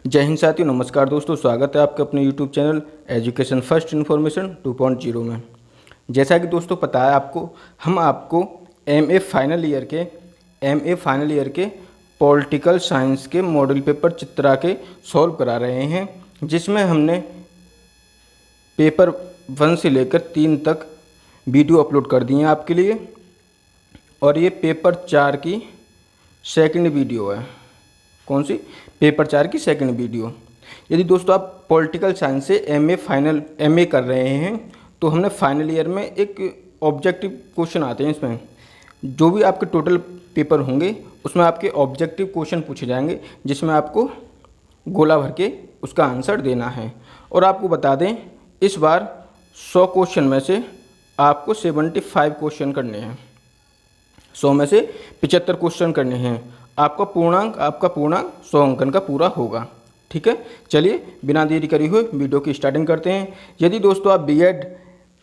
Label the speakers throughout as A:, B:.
A: जय हिंद साथियों, नमस्कार दोस्तों। स्वागत है आपके अपने YouTube channel education first information 2.0 में। जैसा कि दोस्तों पता है आपको, हम आपको MA फाइनल ईयर के पॉलिटिकल साइंस के मॉडल पेपर चित्रा के सॉल्व करा रहे हैं, जिसमें हमने पेपर 1 से लेकर 3 तक वीडियो अपलोड कर दिए हैं आपके लिए। और ये पेपर 4 की सेकंड वीडियो है। कौन सी? पेपर 4 की सेकंड वीडियो। यदि दोस्तों आप पॉलिटिकल साइंस से MA कर रहे हैं तो हमने फाइनल ईयर में एक ऑब्जेक्टिव क्वेश्चन आते हैं। इसमें जो भी आपके टोटल पेपर होंगे उसमें आपके ऑब्जेक्टिव क्वेश्चन पूछे जाएंगे, जिसमें आपको गोला भर के उसका आंसर देना है। और आपको बता दें, इस बार 100 क्वेश्चन में से आपको 75 क्वेश्चन करने हैं। 100 में से 75 क्वेश्चन करने हैं। आपका पूर्णांक 100 अंकन का पूरा होगा। ठीक है, चलिए बिना देरी करे हुए वीडियो की स्टार्टिंग करते हैं। यदि दोस्तों आप BEd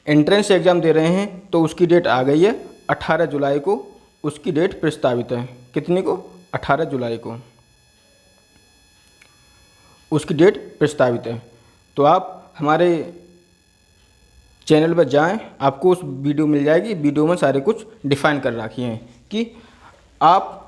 A: एंट्रेंस एग्ज़ाम दे रहे हैं तो उसकी डेट आ गई है 18 जुलाई को। उसकी डेट प्रस्तावित है। कितनी को? 18 जुलाई को उसकी डेट प्रस्तावित है। तो आप हमारे चैनल पर जाएं, आपको उस वीडियो मिल जाएगी। वीडियो में सारे कुछ डिफाइन कर रखी हैं कि आप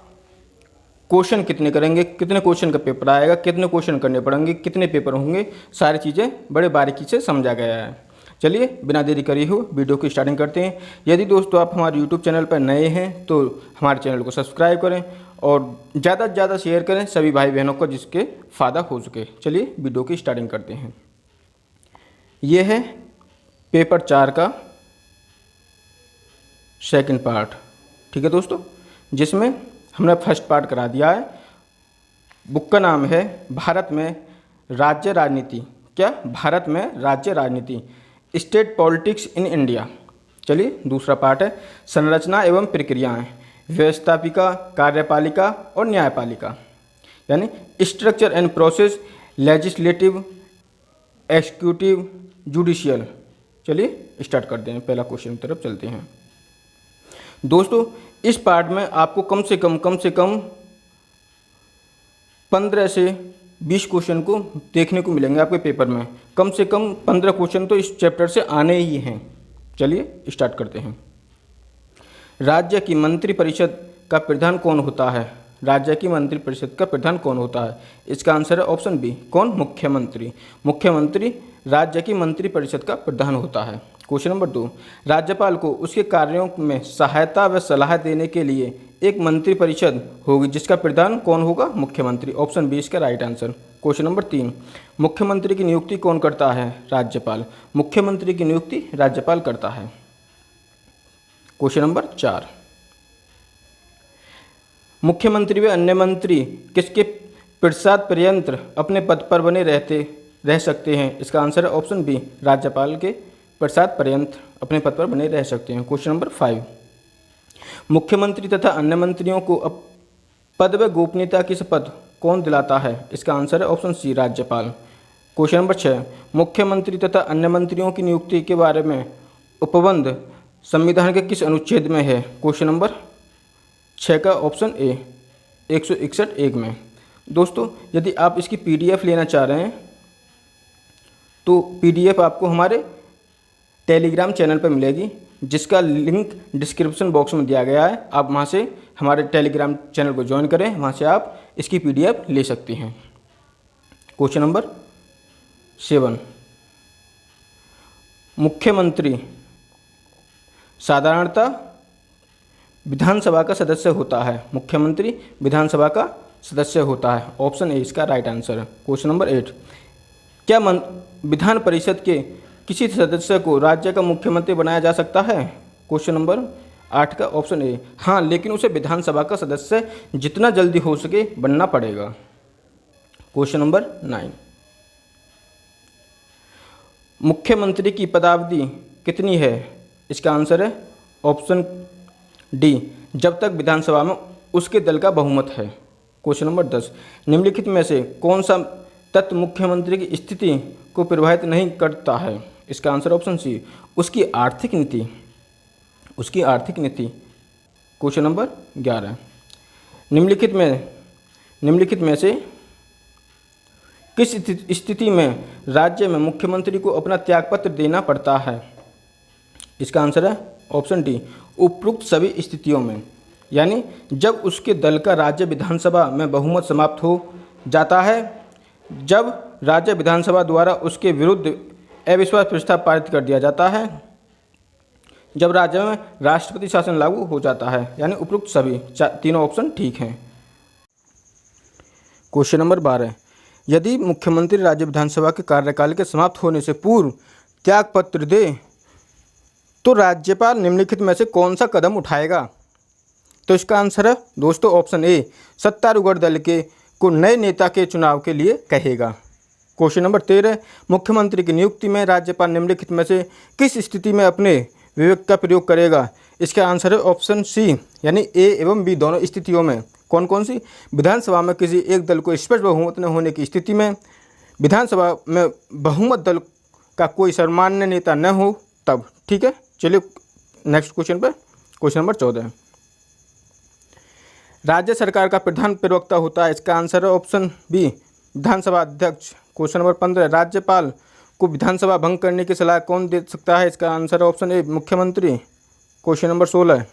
A: क्वेश्चन कितने करेंगे, कितने क्वेश्चन का पेपर आएगा, कितने क्वेश्चन करने पड़ेंगे, कितने पेपर होंगे, सारी चीज़ें बड़े बारीकी से समझा गया है। चलिए बिना देरी करे हुए वीडियो की स्टार्टिंग करते हैं। यदि दोस्तों आप हमारे YouTube चैनल पर नए हैं तो हमारे चैनल को सब्सक्राइब करें और ज़्यादा से ज़्यादा शेयर करें सभी भाई बहनों को, जिसके फ़ायदा हो सके। चलिए वीडियो की स्टार्टिंग करते हैं। ये है पेपर 4 का सेकंड पार्ट। ठीक है दोस्तों, जिसमें हमने फर्स्ट पार्ट करा दिया है। बुक का नाम है भारत में राज्य राजनीति। क्या? भारत में राज्य राजनीति, स्टेट पॉलिटिक्स इन इंडिया। चलिए दूसरा पार्ट है संरचना एवं प्रक्रियाएं, व्यवस्थापिका, कार्यपालिका और न्यायपालिका, यानी structure and process, legislative, executive, judicial. चलिए स्टार्ट करते हैं, पहला क्वेश्चन की तरफ चलते हैं। दोस्तों इस पार्ट में आपको कम से कम 15 से 20 क्वेश्चन को देखने को मिलेंगे आपके पेपर में। कम से कम 15 क्वेश्चन तो इस चैप्टर से आने ही हैं। चलिए स्टार्ट करते हैं। राज्य की मंत्रिपरिषद का प्रधान कौन होता है? राज्य की मंत्रिपरिषद का प्रधान कौन होता है? इसका आंसर है ऑप्शन बी। कौन? मुख्यमंत्री। मुख्यमंत्री राज्य की मंत्रिपरिषद का प्रधान होता है। क्वेश्चन नंबर 2, राज्यपाल को उसके कार्यों में सहायता व सलाह देने के लिए एक मंत्रिपरिषद होगी, जिसका प्रधान कौन होगा? मुख्यमंत्री। ऑप्शन बी इसका राइट आंसर। क्वेश्चन नंबर 3, मुख्यमंत्री की नियुक्ति कौन करता है? राज्यपाल। मुख्यमंत्री की नियुक्ति राज्यपाल करता है। क्वेश्चन नंबर 4, मुख्यमंत्री व अन्य मंत्री किसके पश्चात पर्यंत अपने पद पर बने रह सकते हैं? इसका आंसर है ऑप्शन बी, राज्यपाल के पश्चात पर्यंत अपने पद पर बने रह सकते हैं। क्वेश्चन नंबर 5, मुख्यमंत्री तथा अन्य मंत्रियों को पद व गोपनीयता की शपथ कौन दिलाता है? इसका आंसर है ऑप्शन सी, राज्यपाल। क्वेश्चन नंबर 6, मुख्यमंत्री तथा अन्य मंत्रियों की नियुक्ति के बारे में उपबंध संविधान के किस अनुच्छेद में है? क्वेश्चन नंबर 6 का ऑप्शन ए, 161(1) में। दोस्तों यदि आप इसकी PDF लेना चाह रहे हैं तो PDF आपको हमारे टेलीग्राम चैनल पर मिलेगी, जिसका लिंक डिस्क्रिप्शन बॉक्स में दिया गया है। आप वहां से हमारे टेलीग्राम चैनल को ज्वाइन करें, वहां से आप इसकी PDF ले सकते हैं। क्वेश्चन नंबर 7, मुख्यमंत्री साधारणतः विधानसभा का सदस्य होता है। मुख्यमंत्री विधानसभा का सदस्य होता है। ऑप्शन ए इसका राइट आंसर है। क्वेश्चन नंबर 8, क्या विधान परिषद के किसी सदस्य को राज्य का मुख्यमंत्री बनाया जा सकता है? क्वेश्चन नंबर 8 का ऑप्शन ए, हाँ, लेकिन उसे विधानसभा का सदस्य जितना जल्दी हो सके बनना पड़ेगा। क्वेश्चन नंबर 9, मुख्यमंत्री की पदावधि कितनी है? इसका आंसर है ऑप्शन डी, जब तक विधानसभा में उसके दल का बहुमत है। क्वेश्चन नंबर 10, निम्नलिखित में से कौन सा तत्व मुख्यमंत्री की स्थिति को प्रभावित नहीं करता है? इसका आंसर ऑप्शन सी, उसकी आर्थिक नीति। उसकी आर्थिक नीति। क्वेश्चन नंबर 11, निम्नलिखित में से किस स्थिति में राज्य में मुख्यमंत्री को अपना त्यागपत्र देना पड़ता है? इसका आंसर है ऑप्शन डी, उपरोक्त सभी स्थितियों में। यानी जब उसके दल का राज्य विधानसभा में बहुमत समाप्त हो जाता है, जब राज्य विधानसभा द्वारा उसके विरुद्ध अविश्वास प्रस्ताव पारित कर दिया जाता है, जब राज्य में राष्ट्रपति शासन लागू हो जाता है। यानी उपरोक्त सभी तीनों ऑप्शन ठीक हैं। क्वेश्चन नंबर 12, यदि मुख्यमंत्री राज्य विधानसभा के कार्यकाल के समाप्त होने से पूर्व त्यागपत्र दे तो राज्यपाल निम्नलिखित में से कौन सा कदम उठाएगा? तो इसका आंसर है दोस्तों ऑप्शन ए, सत्तारूढ़ दल के को नए नेता के चुनाव के लिए कहेगा। क्वेश्चन नंबर 13, मुख्यमंत्री की नियुक्ति में राज्यपाल निम्नलिखित में से किस स्थिति में अपने विवेक का प्रयोग करेगा? इसका आंसर है ऑप्शन सी, यानी ए एवं बी दोनों स्थितियों में। कौन कौन सी? विधानसभा में किसी एक दल को स्पष्ट बहुमत न होने की स्थिति में, विधानसभा में बहुमत दल का कोई सर्वमान्य नेता न हो तब। ठीक है, चलिए नेक्स्ट क्वेश्चन पर। क्वेश्चन नंबर 14, राज्य सरकार का प्रधान प्रवक्ता होता है। इसका आंसर है ऑप्शन बी, विधानसभा अध्यक्ष। क्वेश्चन नंबर 15, राज्यपाल को विधानसभा भंग करने की सलाह कौन दे सकता है? इसका आंसर है ऑप्शन ए, मुख्यमंत्री। क्वेश्चन नंबर 16,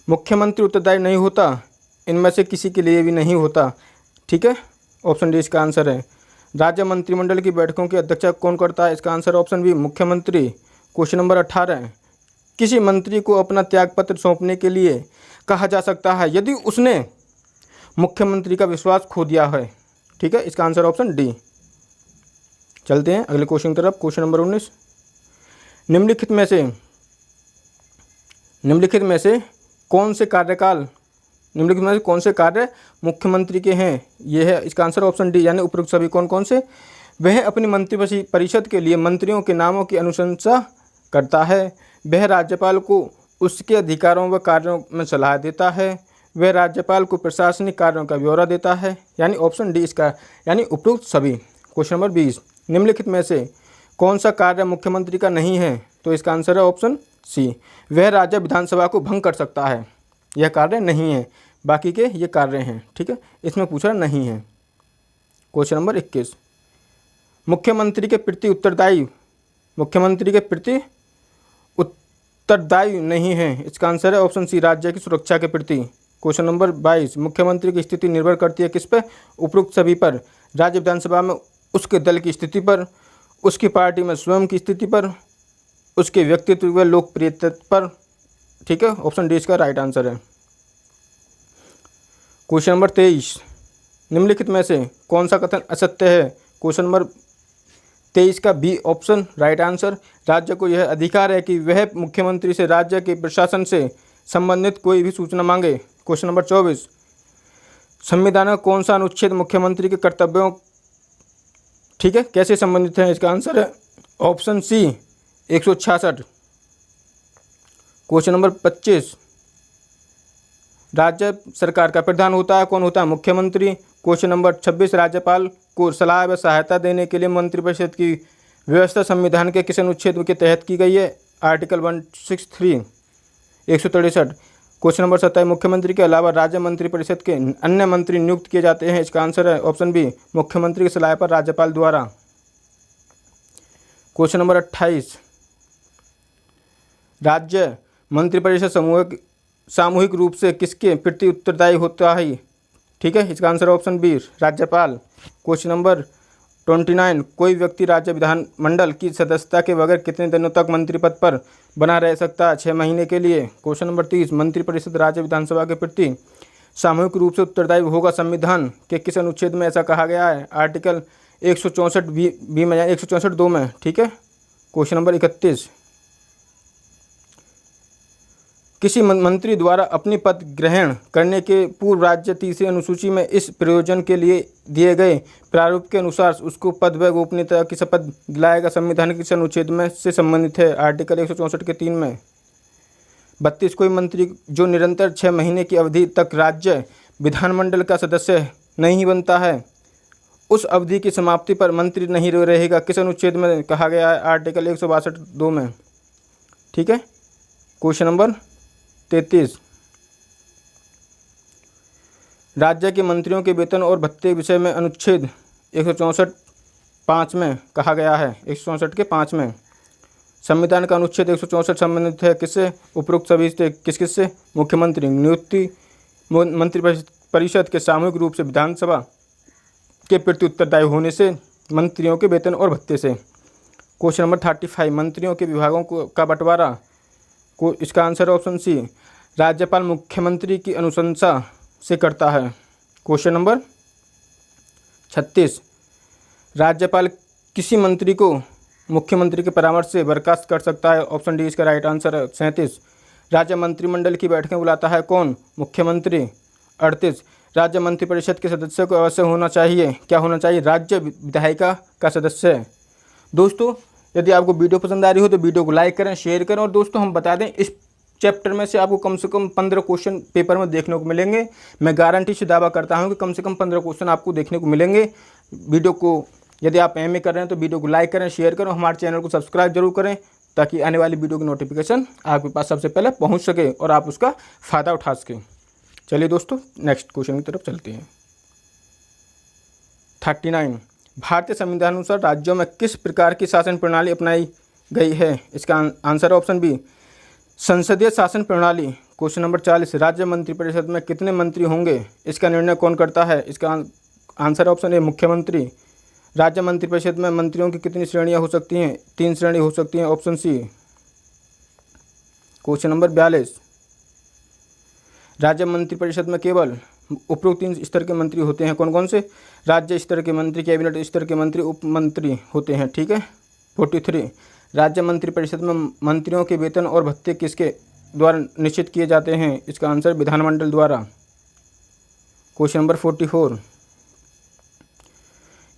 A: मुख्यमंत्री उत्तरदायी नहीं होता, इनमें से किसी के लिए भी नहीं होता। ठीक है, ऑप्शन डी इसका आंसर है। राज्य मंत्रिमंडल की बैठकों की अध्यक्षता कौन करता है? इसका आंसर ऑप्शन बी, मुख्यमंत्री। क्वेश्चन नंबर 18, किसी मंत्री को अपना त्यागपत्र सौंपने के लिए कहा जा सकता है यदि उसने मुख्यमंत्री का विश्वास खो दिया है। ठीक है, इसका आंसर ऑप्शन डी। चलते हैं अगले क्वेश्चन की तरफ। क्वेश्चन नंबर 19, निम्नलिखित में से कौन से कार्य मुख्यमंत्री के हैं? यह है इसका आंसर ऑप्शन डी, यानी उपरोक्त सभी कौन कौन से? वह अपनी मंत्रिपरिषद के लिए मंत्रियों के नामों की अनुशंसा करता है, वह राज्यपाल को उसके अधिकारों व कार्यों में सलाह देता है, वह राज्यपाल को प्रशासनिक कार्यों का ब्यौरा देता है। यानी ऑप्शन डी इसका, यानी उपरोक्त सभी। क्वेश्चन नंबर 20, निम्नलिखित में से कौन सा कार्य मुख्यमंत्री का नहीं है? तो इसका आंसर है ऑप्शन सी, वह राज्य विधानसभा को भंग कर सकता है। यह कार्य नहीं है, बाकी के ये कार्य हैं। ठीक है, इसमें पूछा नहीं है। क्वेश्चन नंबर 21, मुख्यमंत्री के प्रति उत्तरदायी नहीं है। इसका आंसर है ऑप्शन सी, राज्य की सुरक्षा के प्रति। क्वेश्चन नंबर 22, मुख्यमंत्री की स्थिति निर्भर करती है किस पर? उपरोक्त सभी पर। राज्य विधानसभा में उसके दल की स्थिति पर, उसकी पार्टी में स्वयं की स्थिति पर, उसके व्यक्तित्व व लोकप्रियता पर। ठीक है, ऑप्शन डी इसका राइट आंसर है। क्वेश्चन नंबर 23, निम्नलिखित में से कौन सा कथन असत्य है? क्वेश्चन नंबर 23 का बी ऑप्शन राइट आंसर। राज्य को यह अधिकार है कि वह मुख्यमंत्री से राज्य के प्रशासन से संबंधित कोई भी सूचना मांगे। क्वेश्चन नंबर 24, संविधान का कौन सा अनुच्छेद मुख्यमंत्री के कर्तव्यों ठीक है कैसे संबंधित है? इसका आंसर है ऑप्शन सी, 166। क्वेश्चन नंबर 25, राज्य सरकार का प्रधान होता है, कौन होता है? मुख्यमंत्री। क्वेश्चन नंबर 26, राज्यपाल को सलाह व सहायता देने के लिए मंत्रिपरिषद की व्यवस्था संविधान के किस अनुच्छेद के तहत की गई है? आर्टिकल 163, 163। क्वेश्चन नंबर 27, मुख्यमंत्री के अलावा राज्य मंत्रिपरिषद के अन्य मंत्री नियुक्त किए जाते हैं। इसका आंसर है ऑप्शन बी, मुख्यमंत्री की सलाह पर राज्यपाल द्वारा। क्वेश्चन नंबर 28, राज्य मंत्रिपरिषद सामूहिक रूप से किसके प्रति उत्तरदायी होता है? ठीक है, इसका आंसर ऑप्शन बी, राज्यपाल। क्वेश्चन नंबर 29, कोई व्यक्ति राज्य विधानमंडल की सदस्यता के बगैर कितने दिनों तक मंत्री पद पर बना रह सकता है? 6 महीने के लिए। क्वेश्चन नंबर 30, मंत्रिपरिषद राज्य विधानसभा के प्रति सामूहिक रूप से उत्तरदायी होगा, संविधान के किस अनुच्छेद में ऐसा कहा गया है? आर्टिकल 164 बी में, 164 2 में। ठीक है। क्वेश्चन नंबर 31, किसी मंत्री द्वारा अपनी पद ग्रहण करने के पूर्व राज्य तीसरी अनुसूची में इस प्रयोजन के लिए दिए गए प्रारूप के अनुसार उसको पद व गोपनीयता की शपथ दिलाएगा, संविधान के किस अनुच्छेद में से संबंधित है? आर्टिकल 164 के 3 में। 32, कोई मंत्री जो निरंतर 6 महीने की अवधि तक राज्य विधानमंडल का सदस्य नहीं बनता है, उस अवधि की समाप्ति पर मंत्री नहीं रहेगा, किस अनुच्छेद में कहा गया है? आर्टिकल 162 2 में। ठीक है। क्वेश्चन नंबर 33, राज्य के मंत्रियों के वेतन और भत्ते विषय में अनुच्छेद 164(5) में कहा गया है, 164 के 5 में संविधान का अनुच्छेद 164 संबंधित है किससे? उपरोक्त सभी से किस किस से? मुख्यमंत्री नियुक्ति मंत्रिपरिषद के सामूहिक रूप से विधानसभा के प्रति उत्तरदायी होने से, मंत्रियों के वेतन और भत्ते से। क्वेश्चन नंबर 35 मंत्रियों के विभागों का बंटवारा को, इसका आंसर ऑप्शन सी, राज्यपाल मुख्यमंत्री की अनुशंसा से करता है। क्वेश्चन नंबर 36 राज्यपाल किसी मंत्री को मुख्यमंत्री के परामर्श से बर्खास्त कर सकता है। ऑप्शन डी इसका राइट आंसर है। 37 राज्य मंत्रिमंडल की बैठकें बुलाता है कौन? मुख्यमंत्री। 38 राज्य मंत्रिपरिषद के सदस्यों को अवश्य होना चाहिए, क्या होना चाहिए? राज्य विधायिका का सदस्य। दोस्तों यदि आपको वीडियो पसंद आ रही हो तो वीडियो को लाइक करें, शेयर करें। और दोस्तों हम बता दें, इस चैप्टर में से आपको कम से कम 15 क्वेश्चन पेपर में देखने को मिलेंगे। मैं गारंटी से दावा करता हूं कि कम से कम 15 क्वेश्चन आपको देखने को मिलेंगे। वीडियो को यदि आप एमए कर रहे हैं तो वीडियो को लाइक करें, शेयर करें, हमारे चैनल को सब्सक्राइब जरूर करें ताकि आने वाली वीडियो की नोटिफिकेशन आपके पास सबसे पहले पहुँच सके और आप उसका फ़ायदा उठा सकें। चलिए दोस्तों नेक्स्ट क्वेश्चन की तरफ चलते हैं। 39 भारतीय संविधान अनुसार राज्यों में किस प्रकार की शासन प्रणाली अपनाई गई है? इसका आंसर ऑप्शन बी, संसदीय शासन प्रणाली। क्वेश्चन नंबर 40 राज्य मंत्रिपरिषद में कितने मंत्री होंगे? इसका निर्णय कौन करता है? इसका आंसर ऑप्शन ए, मुख्यमंत्री। राज्य मंत्रिपरिषद में मंत्रियों की कितनी श्रेणियां हो सकती हैं? 3 श्रेणी हो सकती हैं। Option C. क्वेश्चन नंबर 42 राज्य मंत्रिपरिषद में केवल उपरोक्त 3 स्तर के मंत्री होते हैं, कौन कौन से? राज्य स्तर के मंत्री, कैबिनेट स्तर के मंत्री, उप मंत्री होते हैं, ठीक है। 43 राज्य मंत्रिपरिषद में मंत्रियों के वेतन और भत्ते किसके द्वारा निश्चित किए जाते हैं? इसका आंसर विधानमंडल द्वारा। क्वेश्चन नंबर 44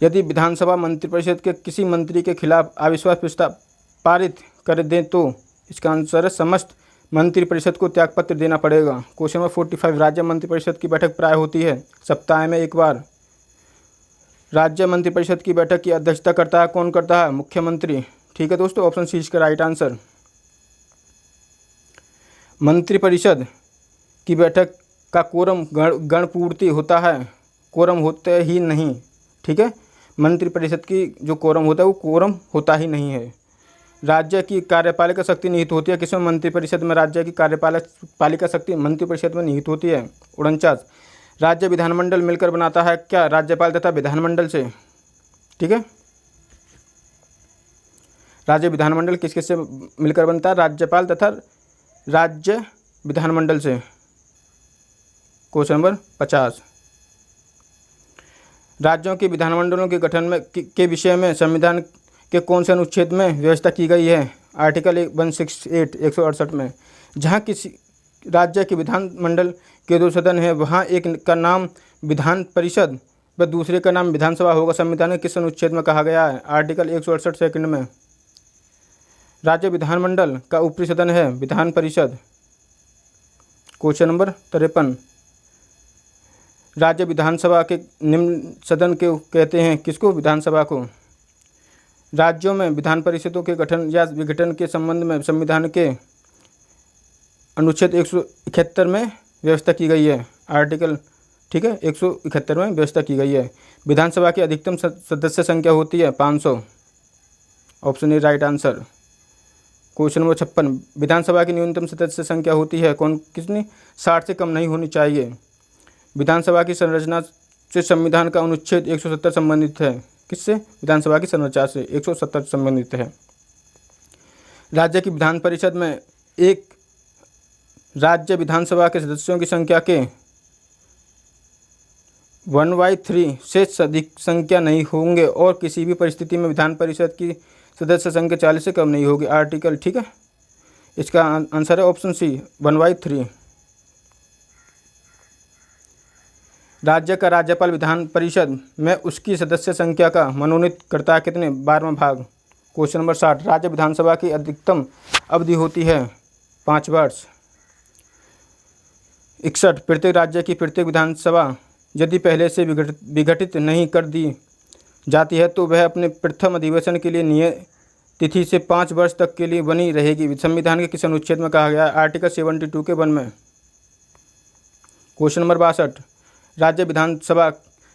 A: यदि विधानसभा मंत्रिपरिषद के किसी मंत्री के खिलाफ अविश्वास प्रस्ताव पारित कर दें तो इसका आंसर है समस्त मंत्रिपरिषद को त्यागपत्र देना पड़ेगा। क्वेश्चन नंबर 45 राज्य मंत्रिपरिषद की बैठक प्राय होती है सप्ताह में एक बार। राज्य मंत्रिपरिषद की बैठक की अध्यक्षता करता है कौन करता है? मुख्यमंत्री, ठीक है दोस्तों। ऑप्शन सी इसका राइट आंसर। मंत्रिपरिषद की बैठक का कोरम गणपूर्ति होता है, कोरम होते ही नहीं, ठीक है। मंत्रिपरिषद की जो कोरम होता है वो कोरम होता ही नहीं है। राज्य की कार्यपालिका शक्ति निहित होती है किसमें? मंत्रिपरिषद में राज्य की कार्यपालिका शक्ति मंत्रिपरिषद में निहित होती है। 49 राज्य विधानमंडल मिलकर बनाता है क्या? राज्यपाल तथा विधानमंडल से, ठीक है। राज्य विधानमंडल किस किस से मिलकर बनता है? राज्यपाल तथा राज्य विधानमंडल से। क्वेश्चन नंबर 50 राज्यों के विधानमंडलों के गठन में के विषय में संविधान के कौन से अनुच्छेद में व्यवस्था की गई है? आर्टिकल 168 168 में। जहाँ किसी राज्य के विधानमंडल के 2 सदन हैं वहाँ एक का नाम विधान परिषद व दूसरे का नाम विधानसभा होगा। संविधान के किस अनुच्छेद में कहा गया है? आर्टिकल 168 सेकंड में। राज्य विधानमंडल का ऊपरी सदन है विधान परिषद। क्वेश्चन नंबर 53 राज्य विधानसभा के निम्न सदन के कहते हैं किसको? विधानसभा को। राज्यों में विधान परिषदों के गठन या विघटन के संबंध में संविधान के अनुच्छेद 171 में व्यवस्था की गई है। आर्टिकल, ठीक है, 171 में व्यवस्था की गई है। विधानसभा की अधिकतम सदस्य संख्या होती है 500। Option A right answer. Question number 56 विधानसभा की न्यूनतम सदस्य संख्या होती है कौन कितनी? 60 से कम नहीं होनी चाहिए। विधानसभा की संरचना से संविधान का अनुच्छेद 170 संबंधित है किससे? विधानसभा की संरचना से 170 संबंधित है। राज्य की विधान परिषद में एक राज्य विधानसभा के सदस्यों की संख्या के 1/3 से अधिक संख्या नहीं होंगे और किसी भी परिस्थिति में विधान परिषद की सदस्य संख्या 40 से कम नहीं होगी। आर्टिकल, ठीक है, इसका आंसर है ऑप्शन सी 1/3। राज्य का राज्यपाल विधान परिषद में उसकी सदस्य संख्या का मनोनीत करता है कितने? 12वां भाग। क्वेश्चन नंबर 60 राज्य विधानसभा की अधिकतम अवधि होती है 5 वर्ष। 61 प्रत्येक राज्य की प्रत्येक विधानसभा यदि पहले से विघटित नहीं कर दी जाती है तो वह अपने प्रथम अधिवेशन के लिए नियत तिथि से 5 वर्ष तक के लिए बनी रहेगी। संविधान के किस अनुच्छेद में कहा गया है? आर्टिकल 72 के 1 में। क्वेश्चन नंबर 62 राज्य विधानसभा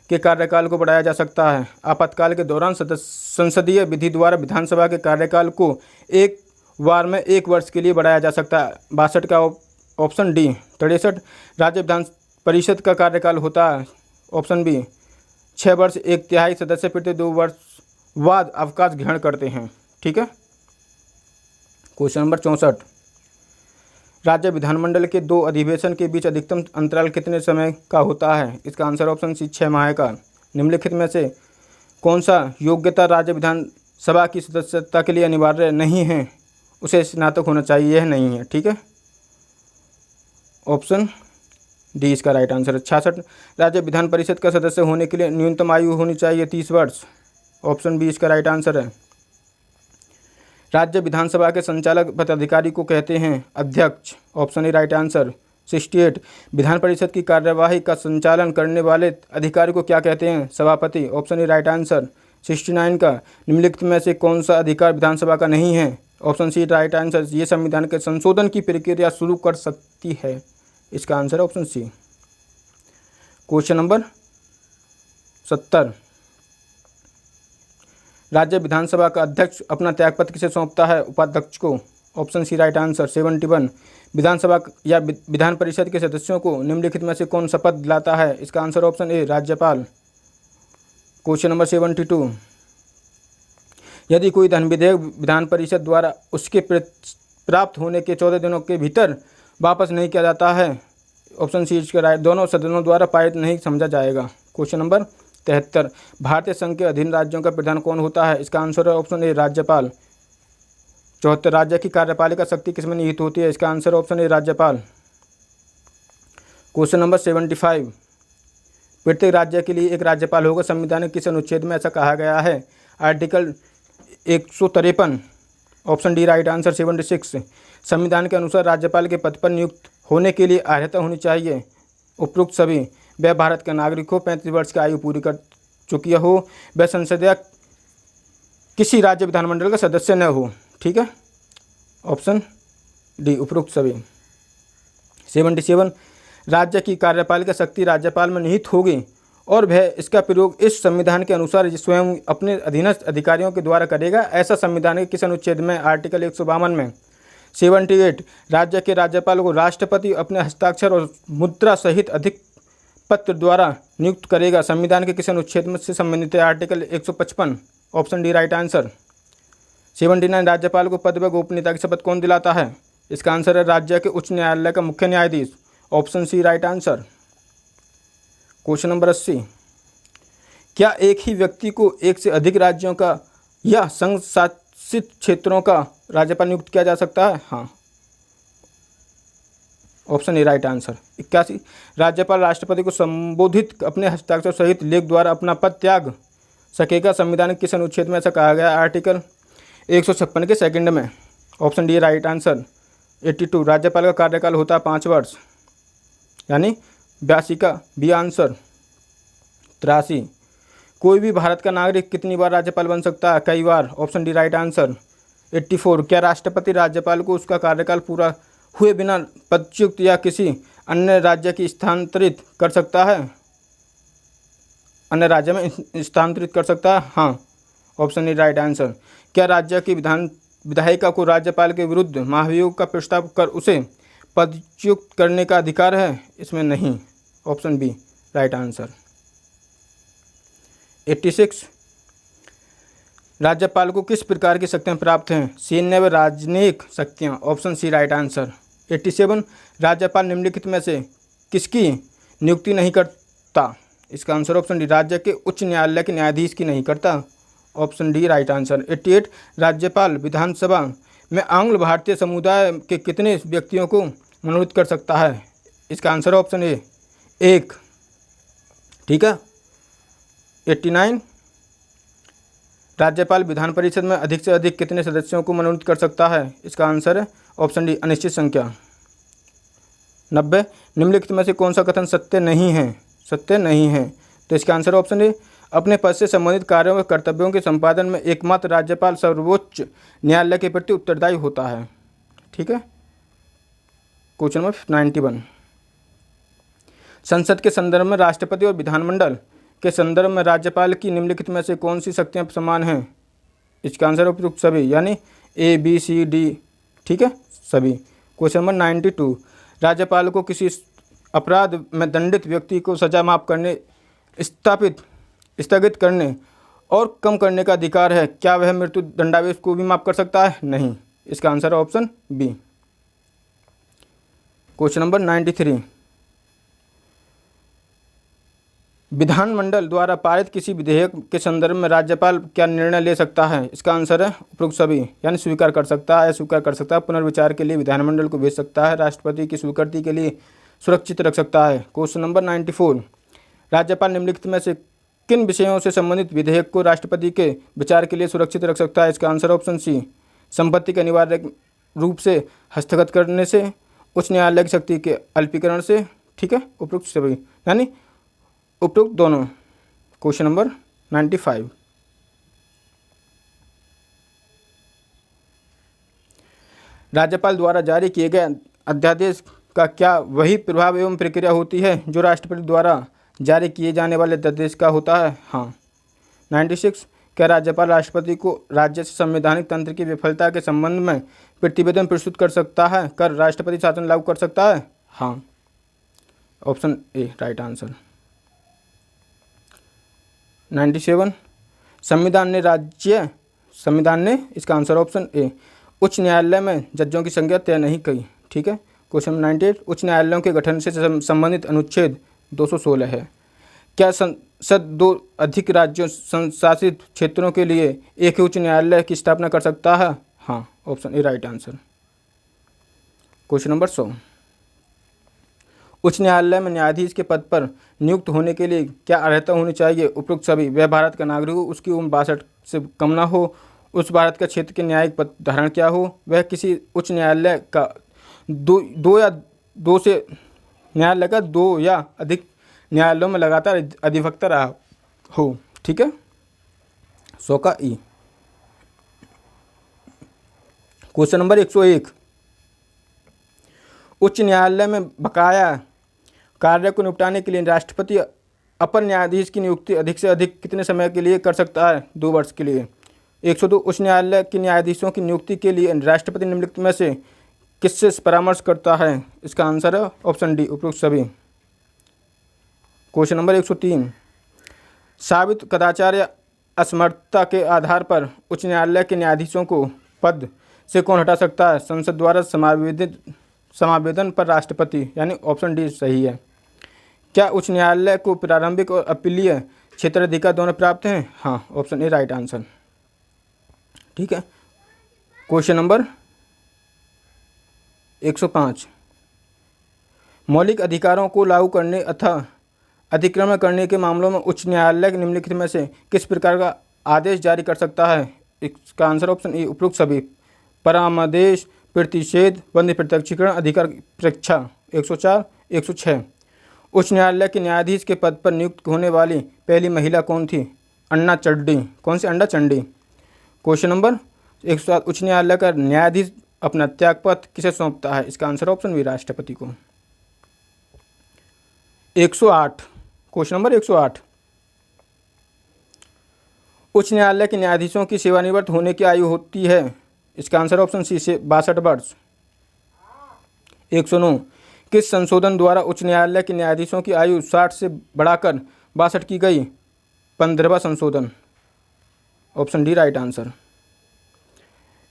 A: के कार्यकाल को बढ़ाया जा सकता है। आपातकाल के दौरान संसदीय विधि द्वारा विधानसभा के कार्यकाल को एक बार में 1 वर्ष के लिए बढ़ाया जा सकता है। 62 का ऑप्शन डी। 63 राज्य विधान परिषद का कार्यकाल होता है। ऑप्शन बी 6 वर्ष। 1/3 सदस्य प्रति 2 वर्ष बाद अवकाश ग्रहण करते हैं। ठीक है। क्वेश्चन नंबर 64, राज्य विधानमंडल के 2 अधिवेशन के बीच अधिकतम अंतराल कितने समय का होता है? इसका आंसर ऑप्शन सी 6 माह का। निम्नलिखित में से कौन सा योग्यता राज्य विधानसभा की सदस्यता के लिए अनिवार्य नहीं है? उसे स्नातक होना चाहिए, यह नहीं है। ठीक है। ऑप्शन डी इसका राइट आंसर है। 66 राज्य विधान परिषद का सदस्य होने के लिए न्यूनतम आयु होनी चाहिए 30 वर्ष। ऑप्शन बी इसका राइट आंसर है। राज्य विधानसभा के संचालक पदाधिकारी को कहते हैं अध्यक्ष। Option A right answer. 68 Vidhan Parishad की कार्यवाही का संचालन करने वाले अधिकारी को क्या कहते हैं? सभापति। Option A right answer. 69 का निम्नलिखित में से कौन सा अधिकार विधानसभा का नहीं है? Option C right answer. ये संविधान के संशोधन की प्रक्रिया शुरू कर सकती है। इसका आंसर है ऑप्शन सी। क्वेश्चन नंबर 70, राज्य विधानसभा का अध्यक्ष अपना त्यागपत्र किसे सौंपता है? उपाध्यक्ष को। Option C right answer. 71 विधानसभा या विधान परिषद के सदस्यों को निम्नलिखित में से कौन शपथ दिलाता है? इसका आंसर ऑप्शन ए राज्यपाल। क्वेश्चन नंबर 72, यदि कोई धन विधेयक विधान परिषद द्वारा उसके प्राप्त होने के 14 दिनों के भीतर वापस नहीं किया जाता है? ऑप्शन सी इसका राइट। दोनों सदनों द्वारा पारित नहीं समझा जाएगा। क्वेश्चन नंबर 73, भारतीय संघ के अधीन राज्यों का प्रधान कौन होता है? इसका आंसर है ऑप्शन ए राज्यपाल। 74 राज्य की कार्यपालिका शक्ति किसमें निहित होती है? इसका आंसर ऑप्शन ए राज्यपाल। क्वेश्चन नंबर 75, प्रत्येक राज्य के लिए एक राज्यपाल होगा। संविधान के किस अनुच्छेद में ऐसा कहा गया है? Article 153। Option D right answer. 76 संविधान के अनुसार राज्यपाल के पद पर नियुक्त होने के लिए अर्हता होनी चाहिए। उपरोक्त सभी वह भारत का नागरिक हो, 35 वर्ष की आयु पूरी कर चुकी हो, वह संसद या किसी राज्य विधानमंडल का सदस्य न हो। ठीक है। ऑप्शन डी उपरोक्त सभी। 77 राज्य की कार्यपालिका शक्ति राज्यपाल में निहित होगी और वह इसका प्रयोग इस संविधान के अनुसार स्वयं अपने अधीनस्थ अधिकारियों के द्वारा करेगा। ऐसा संविधान के किस अनुच्छेद में? आर्टिकल 152 में। 78 राज्य के राज्यपाल को राष्ट्रपति अपने हस्ताक्षर और मुद्रा सहित अधिक पत्र द्वारा नियुक्त करेगा। संविधान के किस अनुच्छेद में से संबंधित है? Article 155। Option D right answer. 79 राज्यपाल को पद व गोपनीयता की शपथ कौन दिलाता है? इसका आंसर है राज्य के उच्च न्यायालय का मुख्य न्यायाधीश। Option C right answer. Question number 80, क्या एक ही व्यक्ति को एक से अधिक राज्यों का या संघ शासित क्षेत्रों का राज्यपाल नियुक्त किया जा सकता है? हाँ। Option A right answer. 81 राज्यपाल राष्ट्रपति को संबोधित अपने हस्ताक्षर सहित लेख द्वारा अपना पद त्याग सकेगा। संविधान के किस अनुच्छेद में ऐसा कहा गया? आर्टिकल 156 के सेकंड में। Option D right answer. 82 राज्यपाल का कार्यकाल होता है 5 वर्ष, यानी 82 का बी आंसर। 83 कोई भी भारत का नागरिक कितनी बार राज्यपाल बन सकता है? कई बार। Option D right answer. 84 क्या राष्ट्रपति राज्यपाल को उसका कार्यकाल पूरा हुए बिना पदच्युत या किसी अन्य राज्य की स्थानांतरित कर सकता है? अन्य राज्य में स्थानांतरित कर सकता है? हाँ। Option D right answer. क्या राज्य की विधायिका को राज्यपाल के विरुद्ध महाभियोग का प्रस्ताव कर उसे पदच्युत करने का अधिकार है? इसमें नहीं। Option B right answer. 86 राज्यपाल को किस प्रकार की शक्तियां प्राप्त हैं? सैन्य व राजनयिक शक्तियां। Option C right answer. 87 राज्यपाल निम्नलिखित में से किसकी नियुक्ति नहीं करता? इसका आंसर ऑप्शन डी राज्य के उच्च न्यायालय के न्यायाधीश की नहीं करता। Option D right answer. 88 राज्यपाल विधानसभा में आंग्ल भारतीय समुदाय के कितने व्यक्तियों को मनोनीत कर सकता है? इसका आंसर ऑप्शन ए 1। ठीक है। 89 राज्यपाल विधान परिषद में अधिक से अधिक कितने सदस्यों को मनोनीत कर सकता है? इसका आंसर है ऑप्शन डी अनिश्चित संख्या। 90 निम्नलिखित में से कौन सा कथन सत्य नहीं है? सत्य नहीं है, तो इसका आंसर ऑप्शन ए अपने पद से संबंधित कार्यों व कर्तव्यों के संपादन में एकमात्र राज्यपाल सर्वोच्च न्यायालय के प्रति उत्तरदायी होता है। ठीक है। क्वेश्चन नंबर 91 संसद के संदर्भ में राष्ट्रपति और विधानमंडल के संदर्भ में राज्यपाल की निम्नलिखित में से कौन सी शक्तियाँ समान हैं? इसका आंसर उपयुक्त सभी, यानी A B C D, ठीक है, सभी। क्वेश्चन नंबर 92, राज्यपाल को किसी अपराध में दंडित व्यक्ति को सजा माफ करने, स्थगित करने और कम करने का अधिकार है। क्या वह मृत्यु दंडादेश को भी माफ कर सकता है? नहीं। इसका आंसर है ऑप्शन बी। क्वेश्चन नंबर 93, विधानमंडल द्वारा पारित किसी विधेयक के संदर्भ में राज्यपाल क्या निर्णय ले सकता है? इसका आंसर है उपयुक्त सभी, यानी स्वीकार कर सकता है, अस्वीकार कर सकता है, पुनर्विचार के लिए विधानमंडल को भेज सकता है, राष्ट्रपति की स्वीकृति के लिए सुरक्षित रख सकता है। क्वेश्चन नंबर 94, राज्यपाल निम्नलिखित में से किन विषयों से संबंधित विधेयक को राष्ट्रपति के विचार के लिए सुरक्षित रख सकता है? इसका आंसर ऑप्शन सी, संपत्ति के अनिवार्य रूप से हस्तगत करने से, उच्च न्यायालय की शक्ति के अल्पीकरण से, ठीक है, उपयुक्त सभी, यानी उपयुक्त दोनों। क्वेश्चन नंबर 95, राज्यपाल द्वारा जारी किए गए अध्यादेश का क्या वही प्रभाव एवं प्रक्रिया होती है जो राष्ट्रपति द्वारा जारी किए जाने वाले अध्यादेश का होता है? हाँ। 96, क्या राज्यपाल राष्ट्रपति को राज्य से संवैधानिक तंत्र की विफलता के संबंध में प्रतिवेदन प्रस्तुत कर सकता है, कर राष्ट्रपति शासन लागू कर सकता है? हाँ। Option A right answer. 97, संविधान ने इसका आंसर ऑप्शन ए, उच्च न्यायालय में जजों की संख्या तय नहीं की, ठीक है। क्वेश्चन 98, उच्च न्यायालयों के गठन से संबंधित अनुच्छेद 216 है। क्या संसद दो अधिक राज्यों संशासित क्षेत्रों के लिए एक ही उच्च न्यायालय की स्थापना कर सकता है? हाँ। Option A right answer. Question number 100, उच्च न्यायालय में न्यायाधीश के पद पर नियुक्त होने के लिए क्या अर्हता होनी चाहिए? उपयुक्त सभी, वह भारत का नागरिक हो, उसकी उम्र 62 से कम ना हो, उस भारत का क्षेत्र के न्यायिक पद धारण किया हो, वह किसी उच्च न्यायालय का दो या अधिक न्यायालयों में लगातार अधिवक्ता रहा हो, ठीक है। 100 का ई। क्वेश्चन नंबर 101, उच्च न्यायालय में बकाया कार्य को निपटाने के लिए राष्ट्रपति अपर न्यायाधीश की नियुक्ति अधिक से अधिक कितने समय के लिए कर सकता है? 2 वर्ष के लिए। 102, उच्च न्यायालय के न्यायाधीशों की नियुक्ति के लिए राष्ट्रपति निम्नलिखित में से किससे परामर्श करता है? इसका आंसर है ऑप्शन डी, उपयुक्त सभी। क्वेश्चन नंबर 103, साबित कदाचार या असमर्थता के आधार पर उच्च न्यायालय के न्यायाधीशों को पद से कौन हटा सकता है? संसद द्वारा समावेदन पर राष्ट्रपति, यानी ऑप्शन डी सही है। क्या उच्च न्यायालय को प्रारंभिक और अपीलीय क्षेत्राधिकार दोनों प्राप्त हैं? हाँ। ऑप्शन ए राइट आंसर, ठीक है। क्वेश्चन नंबर 105, मौलिक अधिकारों को लागू करने अथवा अतिक्रमण करने के मामलों में उच्च न्यायालय निम्नलिखित में से किस प्रकार का आदेश जारी कर सकता है? इसका आंसर ऑप्शन ए, उपयुक्त सभी, परामर्श, प्रतिषेध, बंद प्रत्यक्षीकरण, अधिकार परीक्षा। 104, 106, उच्च न्यायालय के न्यायाधीश के पद पर नियुक्त होने वाली पहली महिला कौन थी? अन्ना चंडी। कौन सी? अन्ना चंडी। क्वेश्चन नंबर 107, उच्च न्यायालय का न्यायाधीश अपना त्यागपत्र किसे सौंपता है? इसका आंसर ऑप्शन बी, राष्ट्रपति को। 108, क्वेश्चन नंबर 108, उच्च न्यायालय के न्यायाधीशों की सेवानिवृत्त होने की आयु होती है? इसका आंसर ऑप्शन सी से 62 वर्ष। 109, किस संशोधन द्वारा उच्च न्यायालय के न्यायाधीशों की आयु 60 से बढ़ाकर 62 की गई? 15वां संशोधन। Option D right answer.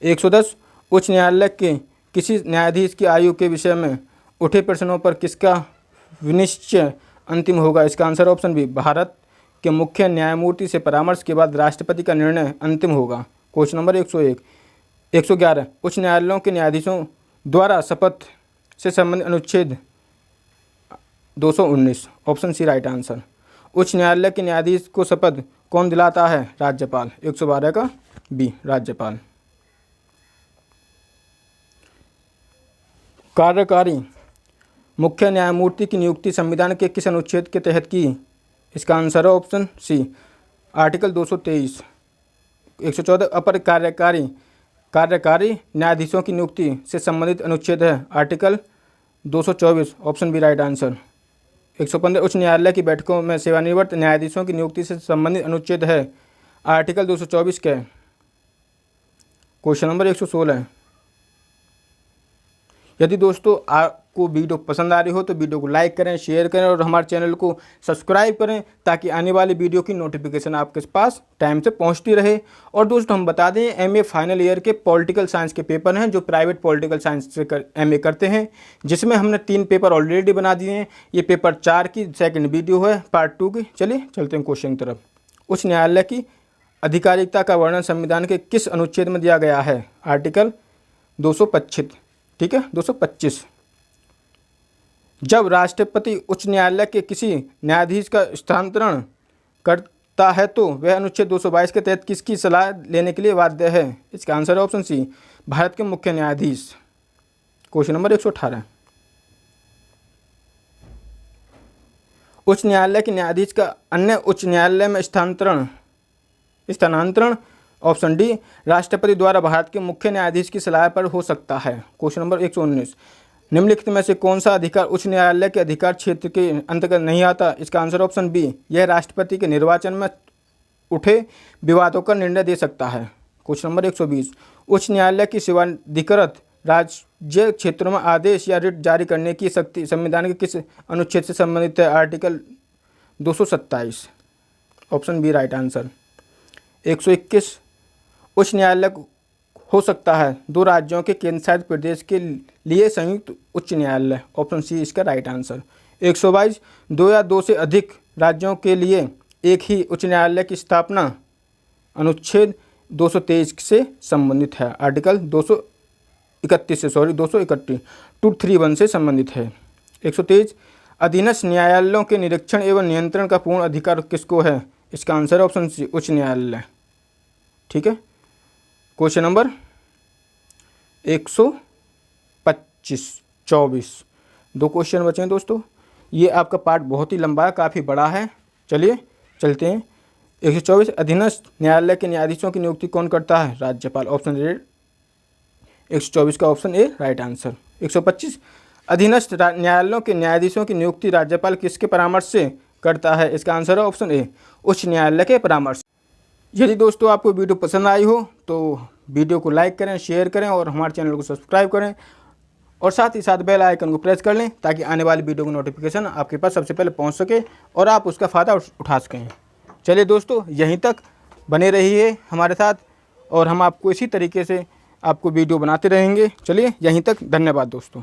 A: 110, उच्च न्यायालय के किसी न्यायाधीश की आयु के विषय में उठे प्रश्नों पर किसका विनिश्चय अंतिम होगा? इसका आंसर ऑप्शन बी, भारत के मुख्य न्यायमूर्ति से परामर्श के बाद राष्ट्रपति का निर्णय अंतिम होगा। क्वेश्चन नंबर 101, 111, उच्च न्यायालयों के न्यायाधीशों द्वारा शपथ से संबंधित अनुच्छेद 219। Option C right answer. उच्च न्यायालय के न्यायाधीश को शपथ कौन दिलाता है? राज्यपाल। 112 का बी, राज्यपाल। कार्यकारी मुख्य न्यायमूर्ति की नियुक्ति संविधान के किस अनुच्छेद के तहत की? इसका आंसर है ऑप्शन सी, आर्टिकल 223। 114, अपर कार्यकारी न्यायाधीशों की नियुक्ति से संबंधित अनुच्छेद है? Article 224। Option B right answer. 115 उच्च न्यायालय की बैठकों में सेवानिवृत्त न्यायाधीशों की नियुक्ति से संबंधित अनुच्छेद है। आर्टिकल 224 के। क्वेश्चन नंबर 116 है। यदि दोस्तों आपको वीडियो पसंद आ रही हो तो वीडियो को लाइक करें, शेयर करें और हमारे चैनल को सब्सक्राइब करें ताकि आने वाली वीडियो की नोटिफिकेशन आपके पास टाइम से पहुंचती रहे। और दोस्तों हम बता दें, एमए फाइनल ईयर के पॉलिटिकल साइंस के पेपर हैं जो प्राइवेट पॉलिटिकल साइंस से एमए करते हैं, जिसमें हमने 3 पेपर ऑलरेडी बना दिए हैं। ये पेपर 4 की सेकेंड वीडियो है, पार्ट 2 की। चलिए चलते हैं क्वेश्चन की तरफ। उच्च न्यायालय की आधिकारिकता का वर्णन संविधान के किस अनुच्छेद में दिया गया है? आर्टिकल 225, ठीक है, 225। जब राष्ट्रपति उच्च न्यायालय के किसी न्यायाधीश का स्थानांतरण करता है तो वह अनुच्छेद 222 के तहत किसकी सलाह लेने के लिए बाध्य है? इसका आंसर है ऑप्शन सी, भारत के मुख्य न्यायाधीश। Question number 118। उच्च न्यायालय के न्यायाधीश का अन्य उच्च न्यायालय में स्थानांतरण ऑप्शन डी, राष्ट्रपति द्वारा भारत के मुख्य न्यायाधीश की सलाह पर हो सकता है। Question number 119। निम्नलिखित में से कौन सा अधिकार उच्च न्यायालय के अधिकार क्षेत्र के अंतर्गत नहीं आता? इसका आंसर ऑप्शन बी, यह राष्ट्रपति के निर्वाचन में उठे विवादों का निर्णय दे सकता है। Question number 120। उच्च न्यायालय की सेवाधिकृत राज्य क्षेत्रों में आदेश या रिट जारी करने की शक्ति संविधान के किस अनुच्छेद से संबंधित है? Article 227। Option B right answer. 121। उच्च न्यायालय हो सकता है 2 राज्यों के केंद्रशासित प्रदेश के लिए संयुक्त उच्च न्यायालय। ऑप्शन सी इसका राइट आंसर। 122। 2 या 2 से अधिक राज्यों के लिए एक ही उच्च न्यायालय की स्थापना अनुच्छेद 223 से संबंधित है। आर्टिकल 231 231 से संबंधित है। 123। अधीनस्थ न्यायालयों के निरीक्षण एवं नियंत्रण का पूर्ण अधिकार किसको है? इसका आंसर है ऑप्शन सी, उच्च न्यायालय। ठीक है। क्वेश्चन नंबर 124 2 क्वेश्चन बचे हैं दोस्तों। ये आपका पार्ट बहुत ही लंबा है, काफ़ी बड़ा है। चलिए चलते हैं। 124। अधीनस्थ न्यायालय के न्यायाधीशों की नियुक्ति कौन करता है? राज्यपाल। ऑप्शन ए 124 का ऑप्शन ए राइट आंसर। 125। अधीनस्थ न्यायालयों के न्यायाधीशों की नियुक्ति राज्यपाल किसके परामर्श से करता है? इसका आंसर है ऑप्शन ए, उच्च न्यायालय के परामर्श। यदि दोस्तों आपको वीडियो पसंद आई हो तो वीडियो को लाइक करें, शेयर करें और हमारे चैनल को सब्सक्राइब करें और साथ ही साथ बेल आइकन को प्रेस कर लें ताकि आने वाली वीडियो की नोटिफिकेशन आपके पास सबसे पहले पहुंच सके और आप उसका फ़ायदा उठा सकें। चलिए दोस्तों, यहीं तक बने रहिए हमारे साथ और हम आपको इसी तरीके से आपको वीडियो बनाते रहेंगे। चलिए यहीं तक, धन्यवाद दोस्तों।